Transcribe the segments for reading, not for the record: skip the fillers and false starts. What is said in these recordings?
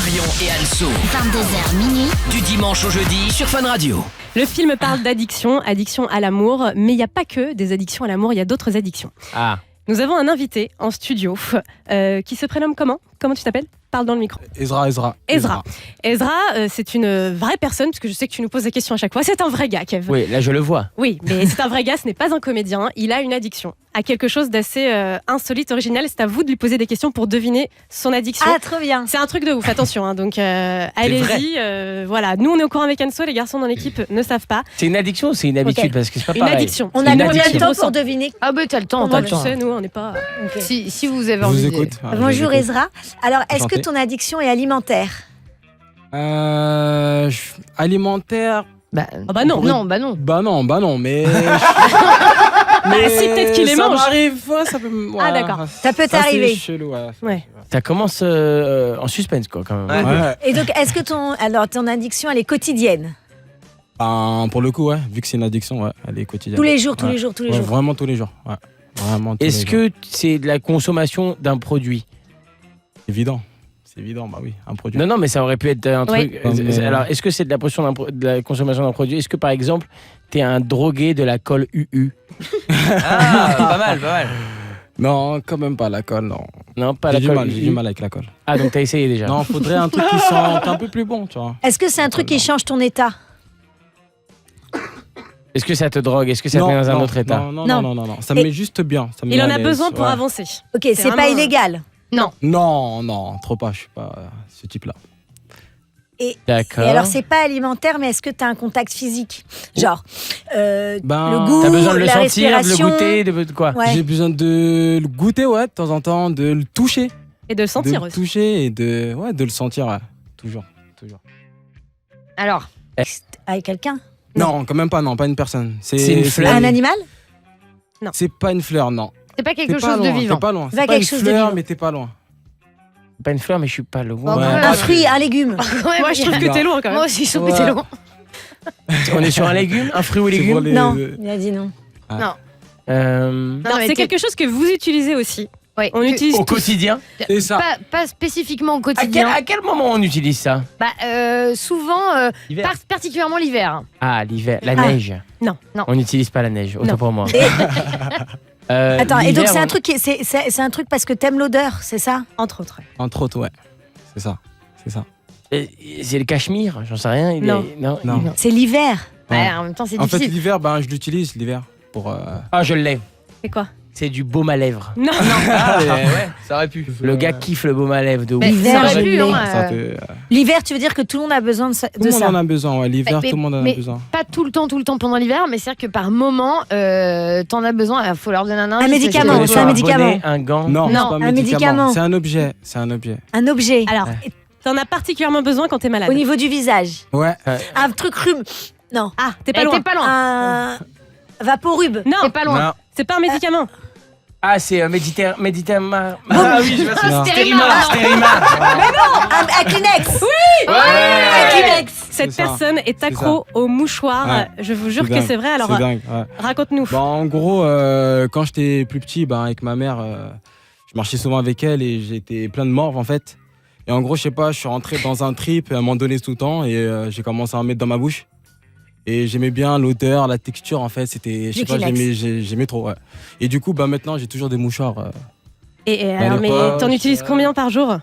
Marion et Anso. 22h minuit. Du dimanche au jeudi sur Fun Radio. Le film parle d'addiction, addiction à l'amour, mais il n'y a pas que des addictions à l'amour, il y a d'autres addictions. Ah. Nous avons un invité en studio qui se prénomme comment ? Comment tu t'appelles ? Parle dans le micro. Ezra. Ezra, c'est une vraie personne, parce que je sais que tu nous poses des questions à chaque fois. C'est un vrai gars, Kev. Oui, là je le vois. Oui, mais c'est un vrai gars, ce n'est pas un comédien. Il a une addiction à quelque chose d'assez insolite, original. C'est à vous de lui poser des questions pour deviner son addiction. Ah, trop bien. C'est un truc de ouf, attention. Hein, donc allez-y. Voilà, nous on est au courant avec Anso, les garçons dans l'équipe ne savent pas. C'est une addiction ou c'est une habitude? Ok. Parce que c'est pas Une pareil. addiction. On C'est a une combien de addiction. temps pour deviner? Ah bah t'as le temps, Moi, t'as le tu temps. sais, nous on n'est pas. Si vous avez Je vous envie. écoute. Bonjour Ezra. Alors, est-ce Enchanté. que ton addiction est alimentaire? Alimentaire. Bah, Ah bah non. non, Mais. si, peut-être qu'il les ça mange. m'arrive, ouais, ça peut. Ouais, Ah, d'accord. Ça peut t'arriver. C'est chelou, ouais. Ouais. Ça commence en suspense quoi quand même. Ouais. Et donc, est-ce que ton addiction, elle est quotidienne? Ben, pour le coup, ouais, vu que c'est une addiction, ouais, elle est quotidienne. Tous les jours, tous Ouais. les jours, tous les Ouais, jours. Vraiment tous les jours. Ouais. Vraiment tous Est-ce les jours. que c'est de la consommation d'un produit? Évident. C'est évident, bah oui, un produit. Non, mais ça aurait pu être un Oui. truc. Non, mais- Alors, est-ce que c'est de la consommation d'un produit? Est-ce que par exemple, t'es un drogué de la colle UU? Ah, pas mal. Non, quand même pas l'alcool, non. Non, pas J'ai la du colle mal, j'ai UU. du mal avec l'alcool. Ah, donc t'as essayé déjà? Non, faudrait un truc qui sent un peu plus bon, tu vois. Est-ce que c'est un truc qui change ton état? Est-ce que ça te drogue? Est-ce que ça te met dans un autre état? Non. Ça me Et- met juste bien. Ça me met Il en à a l'aise, besoin pour ouais. avancer. Ok, C'est c'est pas vraiment- illégal. Non, trop pas, je suis pas ce type-là. Et D'accord. alors, c'est pas alimentaire, mais est-ce que tu as un contact physique? Genre, le goût, T'as besoin de le la sentir, de le respiration. goûter, de quoi? Ouais. J'ai besoin de le goûter, ouais, de temps en temps, de le toucher. Et de le sentir de le aussi. toucher et de le sentir, ouais. Toujours. Alors, Avec quelqu'un? Non, quand même pas, non, pas une personne. C'est une fleur. Un animal? C'est pas une fleur, non. c'est pas quelque T'es pas chose de loin, vivant. T'es pas loin. Pas C'est pas quelque une chose de fleur, vivant. mais t'es pas loin. Pas une fleur, mais je suis pas loin. Ouais. Un fruit, un légume? Ouais, Moi, je trouve que t'es loin quand même. Moi aussi, je trouve que Ouais. t'es loin. On est sur un légume, un fruit ou C'est légume? pour les- Non, il a dit non. Non, Euh, Alors, mais c'est t'es- quelque chose que vous utilisez aussi. Ouais. On utilise Au tous. quotidien? C'est ça. Pas spécifiquement au À quel, quotidien. à quel moment on utilise ça? Souvent, L'hiver. particulièrement l'hiver. Ah, l'hiver. La Ah. neige. Non. On n'utilise pas la neige, autant Non. pour moi. Attends, et donc l'hiver, c'est un on- truc c'est un truc parce que t'aimes l'odeur, c'est ça? Entre autres. Entre autres, ouais. C'est ça. C'est le cachemire, j'en sais rien. Non. Non. Non. C'est l'hiver. Ouais. Ouais, en même temps, c'est En fait, difficile. l'hiver, ben, je l'utilise l'hiver pour. Ah, je l'ai. C'est quoi? C'est du baume à lèvres. Non. Ah, ouais, ça aurait pu. Le gars kiffe le baume à lèvres de ouf. Mais L'hiver, ça aurait je pu, l'ai. hein, Ça fait- L'hiver, tu veux dire que tout le monde a besoin de Tout le monde ça? en a besoin, ouais. L'hiver, Mais- tout le monde en a mais- besoin. Pas tout le temps pendant l'hiver, mais c'est-à-dire que par moment, t'en as besoin. Il faut leur donner un indice. médicament, Que ce c'est soit un médicament. bonnet, un gant. Non, c'est Non, pas un médicament. C'est un objet. C'est un objet. Un objet. Alors, t'en as particulièrement besoin quand t'es malade. Au niveau du visage. Ouais. Un truc rhume. Non. Ah, t'es pas loin. T'es pas loin. Un vaporub. Non, T'es pas loin. Non. c'est pas un médicament. Ah, c'est méditerma. Ah oui, je vois ça. Non. Stérima. Stérima. Un Kleenex. Ouais. Kleenex. Cette C'est ça. personne est accro aux mouchoirs. Ouais. Je vous jure C'est que dingue. c'est vrai. Alors, C'est dingue, ouais. raconte-nous. Bah, en gros, quand j'étais plus petit, avec ma mère, je marchais souvent avec elle et j'étais plein de morve en fait. Et en gros, je sais pas, je suis rentré dans un trip à un moment donné tout le temps et j'ai commencé à en mettre dans ma bouche. Et j'aimais bien l'odeur, la texture en fait. C'était, je sais Du pas, Kleenex. j'aimais trop. Ouais. Et du coup, maintenant, j'ai toujours des mouchoirs. Et alors, mais l'époque, t'en utilises combien par jour?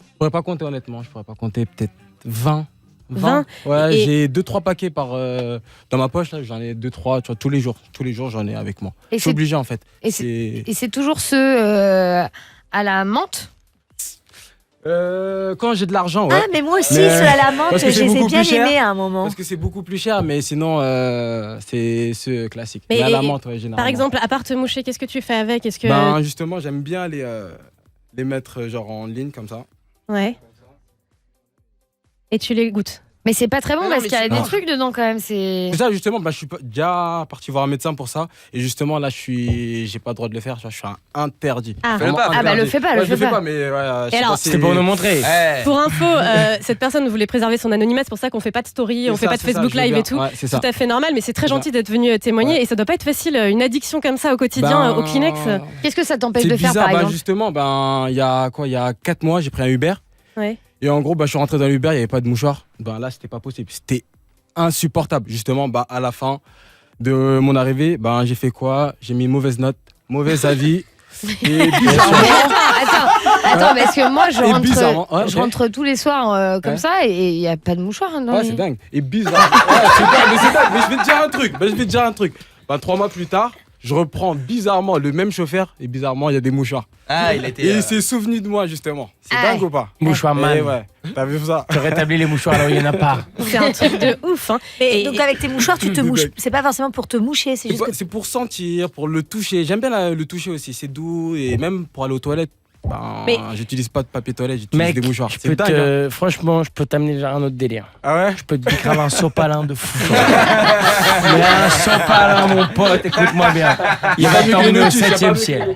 Je pourrais pas compter honnêtement. Je pourrais pas compter peut-être 20. 20. Ouais, Et- j'ai 2-3 paquets dans ma poche là. J'en ai 2-3 tous les jours. Tous les jours, j'en ai avec moi. Et Je suis c'est- obligé en fait. et C'est- Et c'est toujours ceux à la menthe. Quand j'ai de l'argent, ouais. Ah, mais moi aussi, Mais- ceux à la menthe, parce je que c'est les ai beaucoup bien plus cher. aimés à un moment. Parce que c'est beaucoup plus cher, mais sinon, c'est ce classique. Mais Mais à la et- menthe, ouais, généralement. Par exemple, à part te moucher, qu'est-ce que tu fais avec? Est-ce que Ben, justement, j'aime bien les mettre genre en ligne comme ça. ouais. Et tu les goûtes. Mais c'est pas très bon Mais non, parce mais qu'il y a c'est- des non. trucs dedans quand même. C'est. C'est ça, justement, je suis déjà parti voir un médecin pour ça. Et justement, là, j'ai pas le droit de le faire. Je suis interdit. Ah. Vraiment Fais-le pas. Ah bah le interdit. fais pas, Ouais, le je le fais fais pas. pas, mais ouais, je sais alors, pas, C'était pour nous montrer. Pour info, cette personne voulait préserver son anonymat, c'est pour ça qu'on fait pas de story, on fait pas de Facebook Live et tout. Ouais, c'est ça. Tout à fait normal, mais c'est très C'est gentil d'être venu témoigner Ouais. et ça doit pas être facile, une addiction comme ça au quotidien, au Kleenex. Qu'est-ce que ça t'empêche C'est de faire bizarre, par exemple? justement, il y a 4 mois, j'ai pris un Uber. Ouais. Et en gros, je suis rentré dans l'Uber, il n'y avait pas de mouchoir. Là, c'était pas possible. C'était insupportable. Justement, à la fin de mon arrivée, j'ai fait quoi? J'ai mis mauvaise note, mauvais avis. Et bizarrement, Attends, parce que moi, je ouais, rentre tous les soirs comme ça et il n'y a pas de mouchoir. Ouais, c'est dingue. Et bizarre. Ouais, c'est dingue. Mais je vais te dire un truc. 3 mois plus tard, je reprends bizarrement le même chauffeur et bizarrement, il y a des mouchoirs. Ah, il était. Et il s'est souvenu de moi, justement. C'est dingue ou pas? Mouchoir man. Et ouais, t'as vu ça? Tu rétablis les mouchoirs là où il n'y en a pas. C'est un truc de ouf. Hein. Et donc avec tes mouchoirs, tu te mouches. C'est pas forcément pour te moucher, c'est juste que... C'est pour sentir, pour le toucher. J'aime bien le toucher aussi. C'est doux et même pour aller aux toilettes. J'utilise pas de papier toilette, j'utilise des mouchoirs. C'est dingue. Franchement, je peux t'amener vers un autre délire. Ah ouais? Je peux te décrire un sopalin de fou. Mais un sopalin, mon pote, écoute-moi bien. Il va t'emmener au 7e ciel.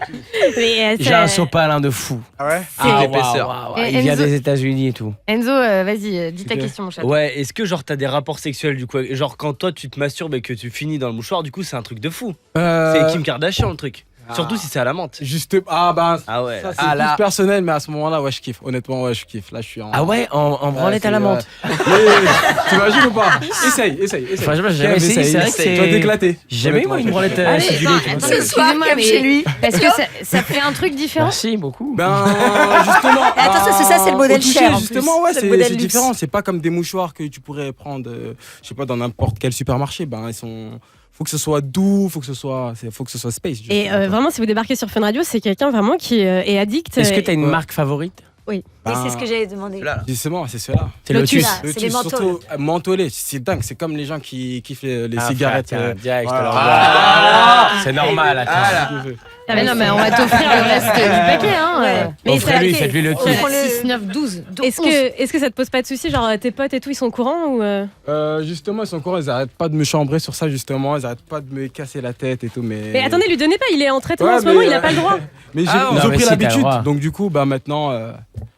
J'ai un sopalin de fou. Ah ouais? L'épaisseur. Il vient des États-Unis et tout. Enzo, vas-y, dis ta question, mon chat. Ouais, est-ce que genre t'as des rapports sexuels du coup? Genre quand toi tu te masturbes et que tu finis dans le mouchoir, du coup c'est un truc de fou. C'est Kim Kardashian le truc. Surtout si c'est à la menthe. Juste. Ah ouais. Ça, c'est plus personnel, mais à ce moment-là, ouais, je kiffe. Honnêtement, ouais, je kiffe. Là, je suis en. Ah ouais, en branlette à la menthe. T'imagines ou pas? Essaye. Franchement, j'ai jamais essayé. C'est vrai que tu vas t'éclater. J'ai jamais eu moi une branlette acidulée. Excusez-moi, mais chez lui. Est-ce que ça fait un truc différent? Merci beaucoup. Justement. Attends, ça c'est le modèle cher. Justement, ouais, c'est différent. C'est pas comme des mouchoirs que tu pourrais prendre, je sais pas, dans n'importe quel supermarché. Ils sont. Faut que ce soit doux, faut que ce soit space. Et vraiment, si vous débarquez sur Fun Radio, c'est quelqu'un vraiment qui est addict. Est-ce que tu as une marque favorite? Oui. Et c'est ce que j'allais demander. Justement, c'est cela. C'est Lotus. C'est les menthols. Surtout mentholé, c'est dingue. C'est comme les gens qui kiffent les cigarettes. Direct, je te l'envoie. C'est normal, attends. Ah mais non, mais on va t'offrir le reste du paquet. Mais Offrez-lui, faites-lui le kiff. 6, 9, 12. Est-ce que ça te pose pas de soucis? Genre tes potes et tout, ils sont au courant ou Justement, ils sont au courant, ils arrêtent pas de me chambrer sur ça, justement. Ils arrêtent pas de me casser la tête et tout. Mais attendez, lui donnez pas, il est en traitement en ce moment, il a pas le droit. Mais ils ont pris l'habitude, donc du coup, maintenant.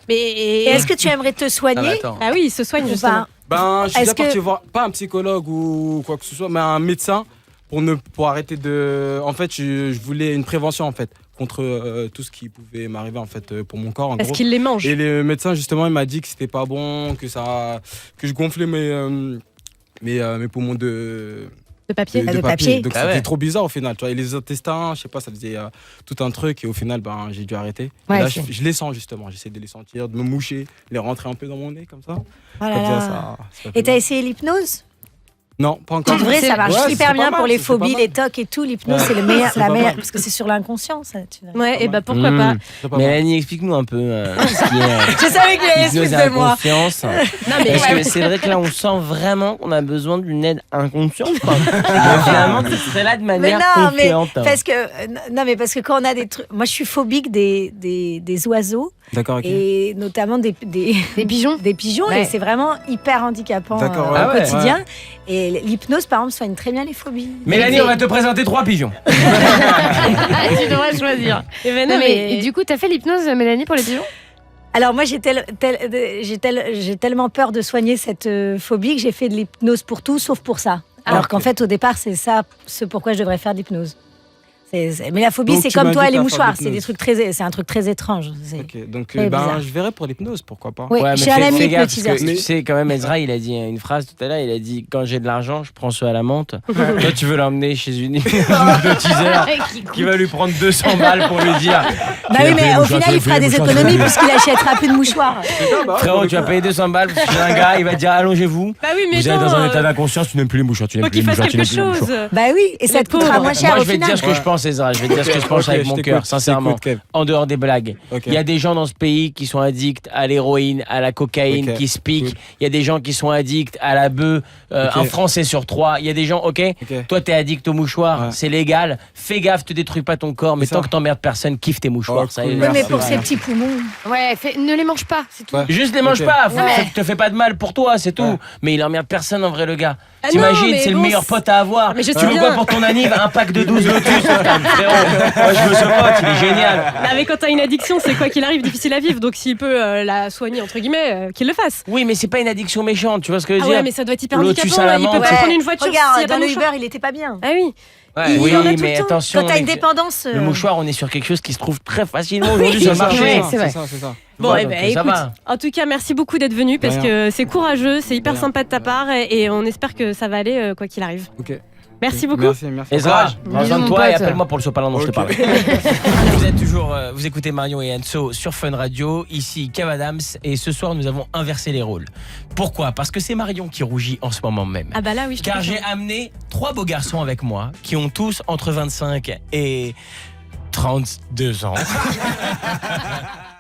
Et est-ce que tu aimerais te soigner? Ah oui, il se soigne justement. Je suis déjà parti voir, pas un psychologue ou quoi que ce soit, mais un médecin pour arrêter de. En fait, je voulais une prévention en fait contre tout ce qui pouvait m'arriver en fait pour mon corps. Parce qu'il les mange. Et le médecin justement, il m'a dit que c'était pas bon, que je gonflais mes poumons de papier. De papier. Donc c'était trop bizarre au final. Tu vois, et les intestins, je sais pas, ça faisait tout un truc et au final, j'ai dû arrêter. Ouais, là, je les sens justement. J'essaie de les sentir, de me moucher, les rentrer un peu dans mon nez comme ça. Oh là là. Et t'as essayé l'hypnose? Non, pas encore. En vrai, ça marche hyper bien pour les phobies, les tocs et tout. L'hypnose, c'est la meilleure, parce que c'est sur l'inconscient. Ouais, et pourquoi pas. Mélanie, explique-nous un peu ce qui est. Je savais qu'il allait se foutre de moi. Confiance. Parce que c'est vrai que là, on sent vraiment qu'on a besoin d'une aide inconsciente. Finalement, tu serais là de manière confiante. Parce que quand on a des trucs, moi, je suis phobique des oiseaux. D'accord, ok. Et notamment des pigeons. Des pigeons, et c'est vraiment hyper handicapant au quotidien. Et l'hypnose, par exemple, soigne très bien les phobies. Mélanie, on va te présenter 3 pigeons. Tu devrais choisir. Et du coup, t'as fait l'hypnose, Mélanie, pour les pigeons? Alors moi, j'ai tellement peur de soigner cette phobie que j'ai fait de l'hypnose pour tout, sauf pour ça. Alors qu'en fait, au départ, c'est ça ce pourquoi je devrais faire de l'hypnose. Mais la phobie, c'est comme toi, les mouchoirs. C'est un truc très étrange. Ok, donc je verrai pour l'hypnose, pourquoi pas. Oui, mais j'ai un ami hypnotiseur. hypnotiseur. Tu sais, quand même, Ezra, il a dit une phrase tout à l'heure. Il a dit quand j'ai de l'argent, je prends ceux à la menthe. Toi, tu veux l'emmener chez une hypnotiseur qui va lui prendre 200 balles pour lui dire. Bah oui, mais au final, il fera des économies puisqu'il achètera plus de mouchoirs. Frérot, tu vas payer 200 balles parce que un gars, il va te dire allongez-vous. Bah oui, mais vous êtes dans un état d'inconscience, tu n'aimes plus les mouchoirs. Tu n'aimes faut plus qu'il les fasse mouchoirs. quelque chose. Bah oui, et ça te coûtera moins cher Moi, au je vais te final. dire ce que je pense, Ezra. Je vais te dire ce que je pense avec mon cœur, sincèrement. En dehors des blagues. Il y a des gens dans ce pays qui sont addicts à l'héroïne, à la cocaïne, qui se piquent. Il y a des gens qui sont addicts à la bœuf. Un Français sur 3. Il y a des gens, toi t'es addict aux mouchoirs, c'est légal. Fais gaffe, te détruis pas ton corps, mais tant que t'emmerdes personne, kiffe tes mouchoirs. Oui, mais pour ces petits poumons. Ouais, ne les mange pas, c'est tout. Juste les mange pas, te fais pas de mal pour toi, c'est tout. Mais il emmerde personne en vrai, le gars. Ah T'imagines, non, c'est le bon, meilleur pote à avoir. Mais je Tu sais veux bien. quoi pour ton anniv? Un pack de 12 Lotus. calme, frérot. Moi, je veux ce pote, il est génial. Mais quand t'as une addiction, c'est quoi qu'il arrive difficile à vivre. Donc s'il peut la soigner, entre guillemets, qu'il le fasse. Oui, mais c'est pas une addiction méchante, tu vois ce que je veux dire. dire. Ouais, mais ça doit être hyper Lotus handicapant. à la Il peut menthe. pas prendre une voiture. Regarde, dans le Uber, il était pas bien. Ah oui. Ouais, oui, mais attention. Quand t'as une dépendance. Le mouchoir, on est sur quelque chose qui se trouve très facilement aujourd'hui sur le Oui, marché. c'est vrai. C'est ça. Bon, Ouais, eh ben, ça écoute, va. en tout cas, merci beaucoup d'être venu parce que c'est courageux, c'est hyper sympa de ta part et on espère que ça va aller quoi qu'il arrive. Ok. Merci beaucoup. Merci. Ezra, Bisous, rejoins mon toi et pote. appelle-moi pour le sopalin dont je te parle. Vous écoutez Marion et Enzo sur Fun Radio, ici Kev Adams, et ce soir nous avons inversé les rôles. Pourquoi ? Parce que c'est Marion qui rougit en ce moment même. Ah bah là oui, je te Car confirme. j'ai amené 3 beaux garçons avec moi qui ont tous entre 25 et 32 ans.